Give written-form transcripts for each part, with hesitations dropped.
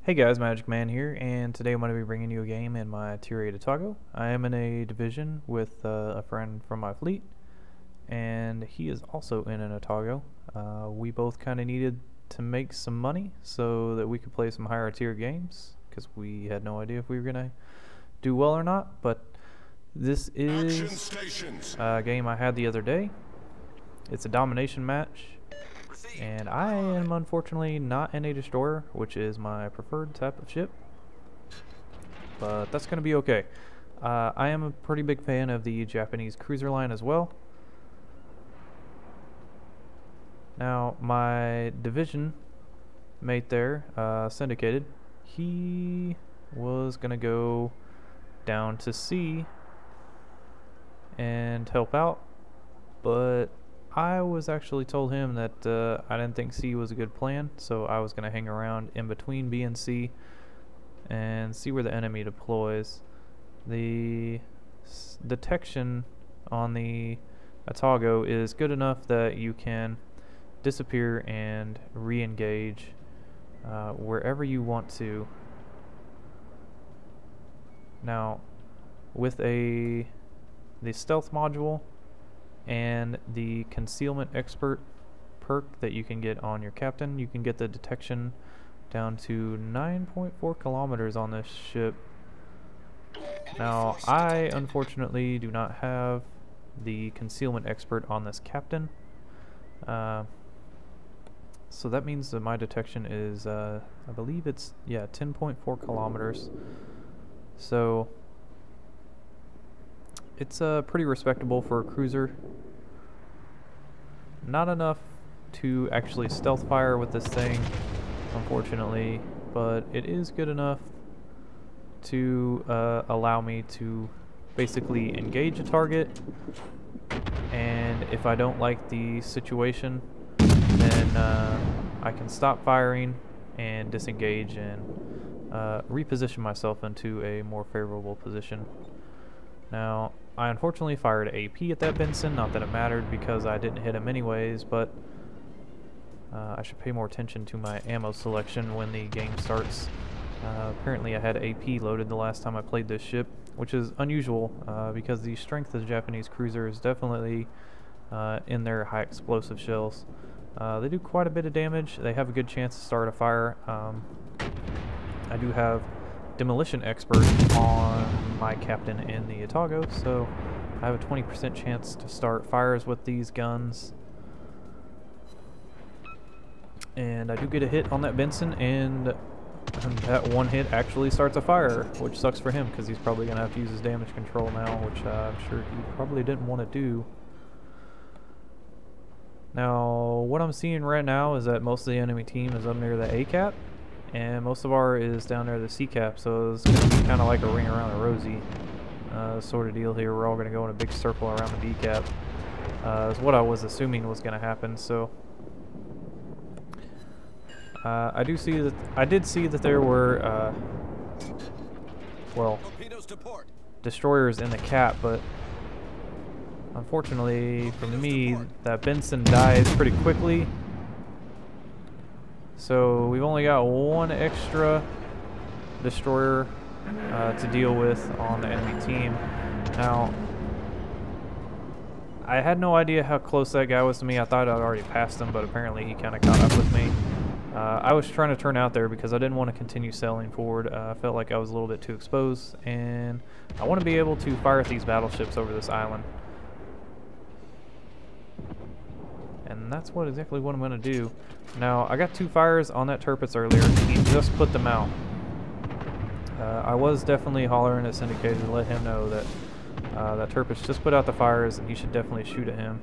Hey guys, Magic Man here, and today I'm going to be bringing you a game in my Tier 8 Atago. I am in a division with a friend from my fleet, and he is also in an Atago. We both kind of needed to make some money so that we could play some higher tier games, because we had no idea if we were going to do well or not, but this is a game I had the other day. It's a domination match. And I am unfortunately not in a destroyer, which is my preferred type of ship. But that's going to be okay. I am a pretty big fan of the Japanese cruiser line as well. Now, my division mate there, Syndicated, he was going to go down to sea and help out, but I was actually told him that I didn't think C was a good plan, so I was going to hang around in between B and C and see where the enemy deploys. The detection on the Atago is good enough that you can disappear and re-engage wherever you want to. Now, with the stealth module and the concealment expert perk that you can get on your captain, you can get the detection down to 9.4 kilometers on this ship. Now, I unfortunately do not have the concealment expert on this captain, so that means that my detection is I believe it's 10.4 kilometers, so it's pretty respectable for a cruiser. Not enough to actually stealth fire with this thing, unfortunately, but it is good enough to allow me to basically engage a target, and if I don't like the situation, then I can stop firing and disengage and reposition myself into a more favorable position. Now, I unfortunately fired AP at that Benson, not that it mattered because I didn't hit him anyways, but I should pay more attention to my ammo selection when the game starts. Apparently I had AP loaded the last time I played this ship, which is unusual because the strength of the Japanese cruiser is definitely in their high explosive shells. They do quite a bit of damage. They have a good chance to start a fire. I do have demolition expert on my captain in the Atago, so I have a 20% chance to start fires with these guns. And I do get a hit on that Benson, and that one hit actually starts a fire, which sucks for him because he's probably going to have to use his damage control now, which I'm sure he probably didn't want to do. Now, what I'm seeing right now is that most of the enemy team is up near the A cap, and most of our is down there the C cap, so it's going to be kind of like a ring around the rosy sort of deal here. We're all going to go in a big circle around the B cap. Is what I was assuming was going to happen. So I did see that there were destroyers in the cap, but unfortunately for me, that Benson dies pretty quickly. So we've only got one extra destroyer to deal with on the enemy team. Now, I had no idea how close that guy was to me. I thought I'd already passed him, but apparently he kind of caught up with me. I was trying to turn out there because I didn't want to continue sailing forward. I felt like I was a little bit too exposed, and I want to be able to fire at these battleships over this island. And that's exactly what I'm going to do. Now, I got 2 fires on that Tirpitz earlier. He just put them out. I was definitely hollering at Syndicated to let him know that that Tirpitz just put out the fires and he should definitely shoot at him,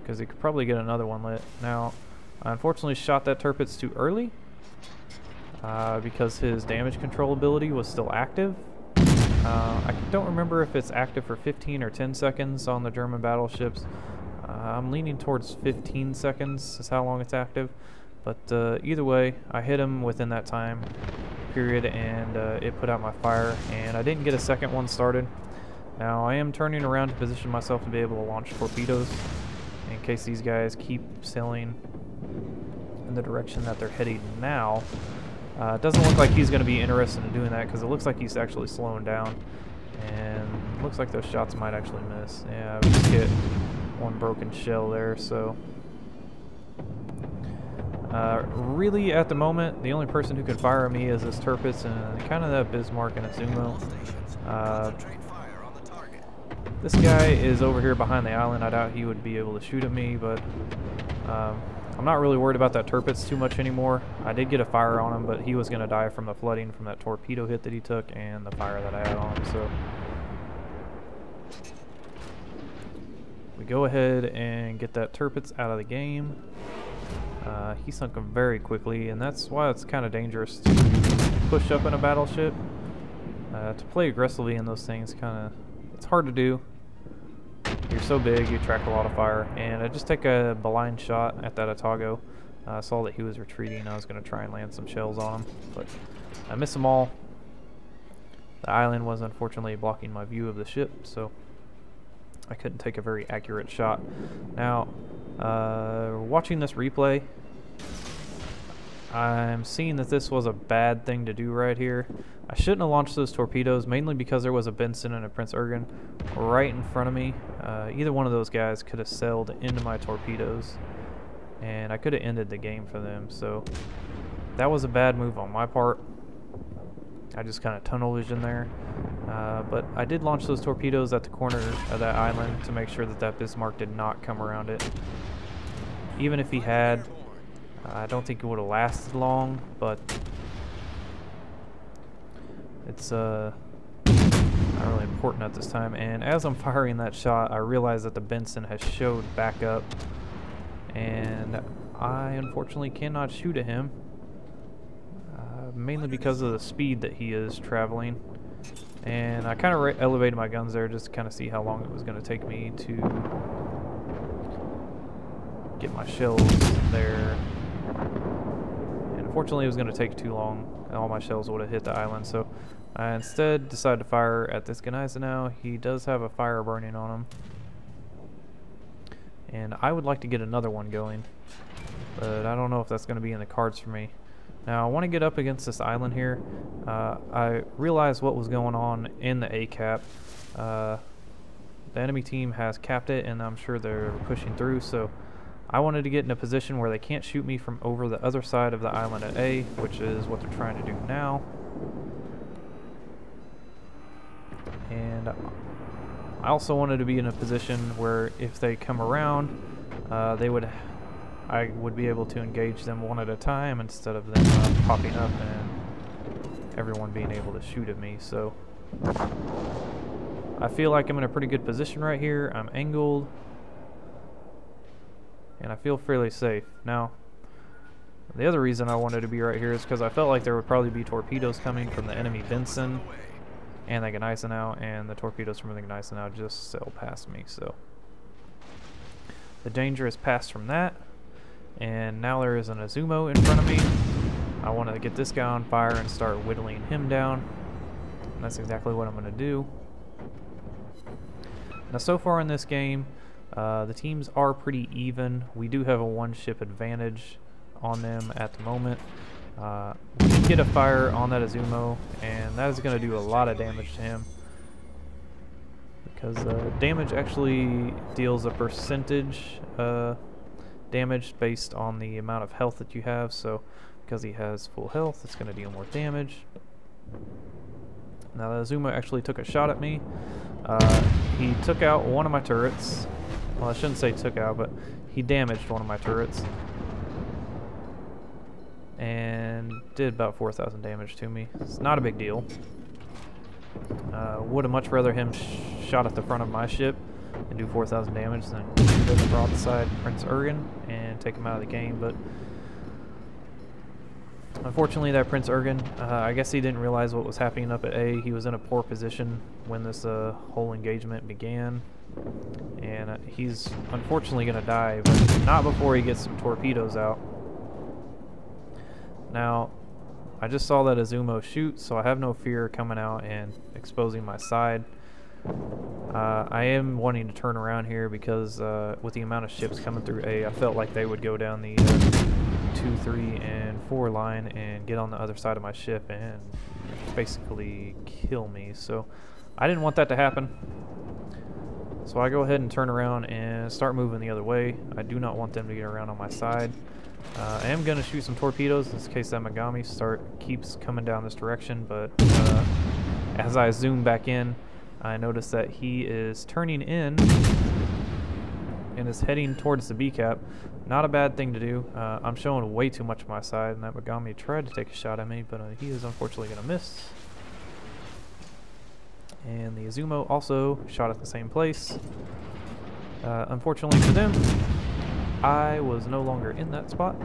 because he could probably get another one lit. Now, I unfortunately shot that Tirpitz too early because his damage control ability was still active. I don't remember if it's active for 15 or 10 seconds on the German battleships. I'm leaning towards 15 seconds is how long it's active, but either way, I hit him within that time period, and it put out my fire, and I didn't get a second one started. Now, I am turning around to position myself to be able to launch torpedoes in case these guys keep sailing in the direction that they're heading now. It doesn't look like he's going to be interested in doing that because it looks like he's actually slowing down. And looks like those shots might actually miss. Yeah, we just hit one broken shell there, so... really, at the moment, the only person who can fire at me is this Tirpitz and kind of that Bismarck and Azumo. This guy is over here behind the island. I doubt he would be able to shoot at me, but I'm not really worried about that Tirpitz too much anymore. I did get a fire on him, but he was going to die from the flooding from that torpedo hit that he took and the fire that I had on him, so... We go ahead and get that Tirpitz out of the game. He sunk him very quickly, and that's why it's kind of dangerous to push up in a battleship. To play aggressively in those things, it's hard to do. You're so big, you attract a lot of fire, and I just take a blind shot at that Atago. I saw that he was retreating. I was going to try and land some shells on him, but I missed them all. The island was unfortunately blocking my view of the ship, so I couldn't take a very accurate shot. Now, watching this replay, I'm seeing that this was a bad thing to do right here. I shouldn't have launched those torpedoes, mainly because there was a Benson and a Prince Ergen right in front of me. Either one of those guys could have sailed into my torpedoes, and I could have ended the game for them. So that was a bad move on my part. I just kind of tunnel vision there. But I did launch those torpedoes at the corner of that island to make sure that that Bismarck did not come around it. Even if he had, I don't think it would have lasted long, but it's not really important at this time. And as I'm firing that shot, I realize that the Benson has showed back up, and I unfortunately cannot shoot at him, mainly because of the speed that he is traveling. And I kind of elevated my guns there just to kind of see how long it was going to take me to get my shells there. And unfortunately, it was going to take too long. All my shells would have hit the island, so I instead decided to fire at this Gneisenau. He does have a fire burning on him, and I would like to get another one going, but I don't know if that's going to be in the cards for me. Now, I want to get up against this island here. I realized what was going on in the ACAP. The enemy team has capped it, and I'm sure they're pushing through, so I wanted to get in a position where they can't shoot me from over the other side of the island at A, which is what they're trying to do now. And I also wanted to be in a position where if they come around, I would be able to engage them one at a time instead of them popping up and everyone being able to shoot at me. So I feel like I'm in a pretty good position right here. I'm angled, and I feel fairly safe. Now, the other reason I wanted to be right here is because I felt like there would probably be torpedoes coming from the enemy Benson and the Gneisenau, and the torpedoes from the Gneisenau just sailed past me. So the danger is passed from that. And now there is an Azumo in front of me. I want to get this guy on fire and start whittling him down. And that's exactly what I'm going to do. Now, so far in this game, the teams are pretty even. We do have a one-ship advantage on them at the moment. We did get a fire on that Azumo, and that is going to do a lot of damage to him, because damage actually deals a percentage damage based on the amount of health that you have. So because he has full health, it's going to deal more damage. Now the Azumo actually took a shot at me. He took out one of my turrets. Well, I shouldn't say took out, but he damaged one of my turrets and did about 4,000 damage to me. It's not a big deal. Would have much rather him shot at the front of my ship and do 4,000 damage than shoot at the broadside Prince Ergen and take him out of the game. But unfortunately, that Prince Ergen, I guess he didn't realize what was happening up at A. He was in a poor position when this whole engagement began, and he's unfortunately going to die, but not before he gets some torpedoes out. Now, I just saw that Azumo shoot, so I have no fear coming out and exposing my side. I am wanting to turn around here because with the amount of ships coming through A, I felt like they would go down the 2, 3, and 4 line and get on the other side of my ship and basically kill me. So I didn't want that to happen. So I go ahead and turn around and start moving the other way. I do not want them to get around on my side. I am going to shoot some torpedoes in case that Megami keeps coming down this direction, but as I zoom back in, I notice that he is turning in and is heading towards the B cap. Not a bad thing to do. I'm showing way too much of my side, and that Megami tried to take a shot at me, but he is unfortunately going to miss. And the Izumo also shot at the same place. Unfortunately for them, I was no longer in that spot.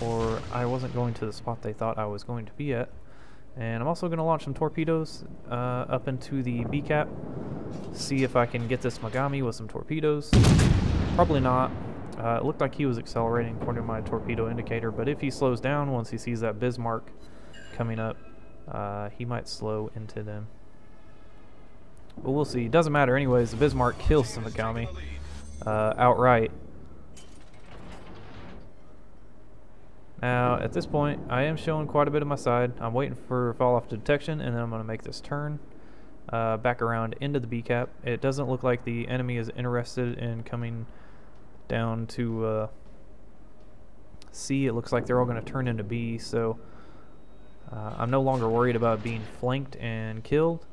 Or I wasn't going to the spot they thought I was going to be at. And I'm also going to launch some torpedoes up into the B cap. See if I can get this Megami with some torpedoes. Probably not. It looked like he was accelerating according to my torpedo indicator, but if he slows down once he sees that Bismarck coming up, he might slow into them. But we'll see. It doesn't matter anyways. The Bismarck kills the Megami outright. Now, at this point, I am showing quite a bit of my side. I'm waiting for fall-off detection, and then I'm going to make this turn back around into the B cap. It doesn't look like the enemy is interested in coming down to C. It looks like they're all going to turn into B, so I'm no longer worried about being flanked and killed.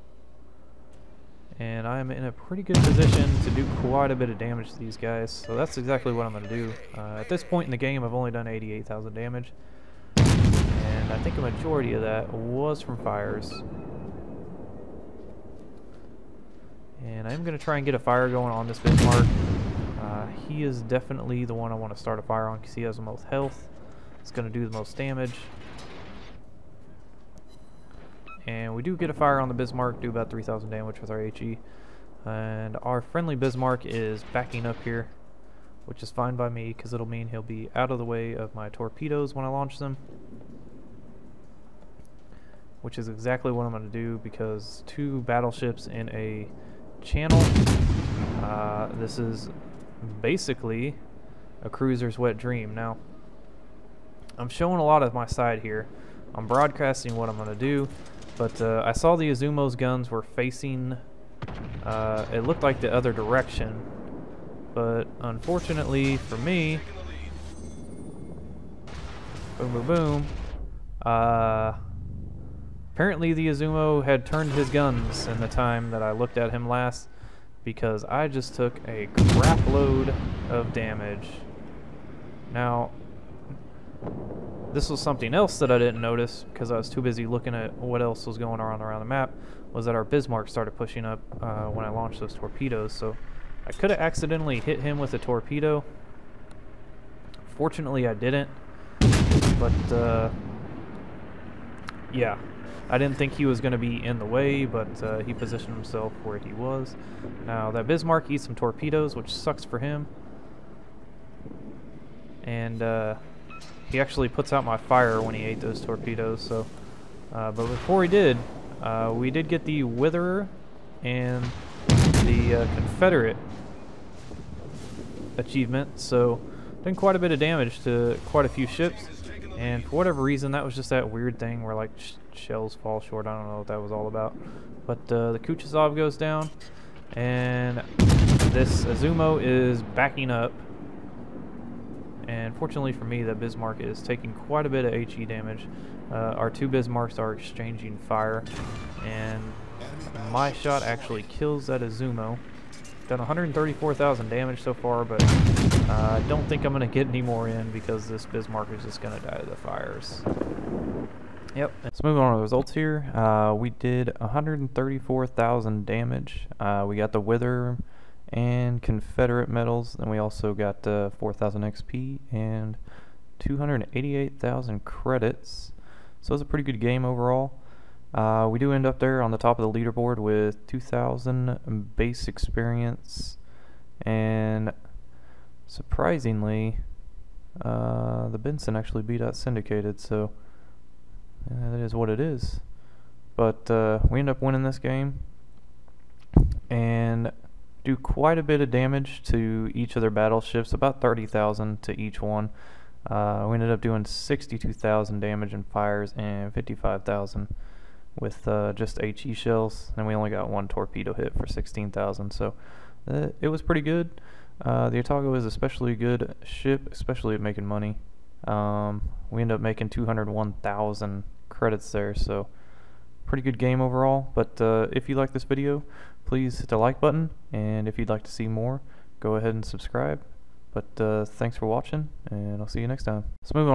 And I'm in a pretty good position to do quite a bit of damage to these guys, so that's exactly what I'm going to do. At this point in the game, I've only done 88,000 damage, and I think a majority of that was from fires. And I'm going to try and get a fire going on this Bismarck. He is definitely the one I want to start a fire on because he has the most health. It's going to do the most damage. And we do get a fire on the Bismarck, do about 3,000 damage with our HE. And our friendly Bismarck is backing up here, which is fine by me because it'll mean he'll be out of the way of my torpedoes when I launch them. Which is exactly what I'm going to do because 2 battleships in a channel. This is basically a cruiser's wet dream. Now, I'm showing a lot of my side here. I'm broadcasting what I'm going to do. But I saw the Izumo's guns were facing, it looked like the other direction. But unfortunately for me, boom, boom, boom, apparently the Izumo had turned his guns in the time that I looked at him last because I just took a crap load of damage. Now, this was something else that I didn't notice because I was too busy looking at what else was going on around the map, was that our Bismarck started pushing up when I launched those torpedoes. So I could have accidentally hit him with a torpedo. Fortunately, I didn't. But, yeah. I didn't think he was going to be in the way, but he positioned himself where he was. Now, that Bismarck eats some torpedoes, which sucks for him. And, he actually puts out my fire when he ate those torpedoes. So, but before he did, we did get the Witherer and the Confederate achievement. So, done quite a bit of damage to quite a few ships. And for whatever reason, that was just that weird thing where like shells fall short. I don't know what that was all about. But the Kuchesov goes down, and this Izumo is backing up. And fortunately for me, that Bismarck is taking quite a bit of HE damage. Our 2 Bismarcks are exchanging fire, and my shot actually kills that Izumo. Done 134,000 damage so far, but I don't think I'm going to get any more in because this Bismarck is just going to die to the fires. Yep. Let's move on to the results here. We did 134,000 damage. We got the Wither and Confederate medals, and we also got 4,000 XP and 288,000 credits. So it's a pretty good game overall. We do end up there on the top of the leaderboard with 2,000 base experience, and surprisingly, the Benson actually beat out Syndicated, so that is what it is. But we end up winning this game, and do quite a bit of damage to each of their battleships, about 30,000 to each one. We ended up doing 62,000 damage in fires and 55,000 with just HE shells, and we only got one torpedo hit for 16,000, so it was pretty good. The Atago is especially good ship, especially at making money. We ended up making 201,000 credits there, so pretty good game overall. But if you like this video, please hit the like button, and if you'd like to see more, go ahead and subscribe. But thanks for watching, and I'll see you next time. Let's move on.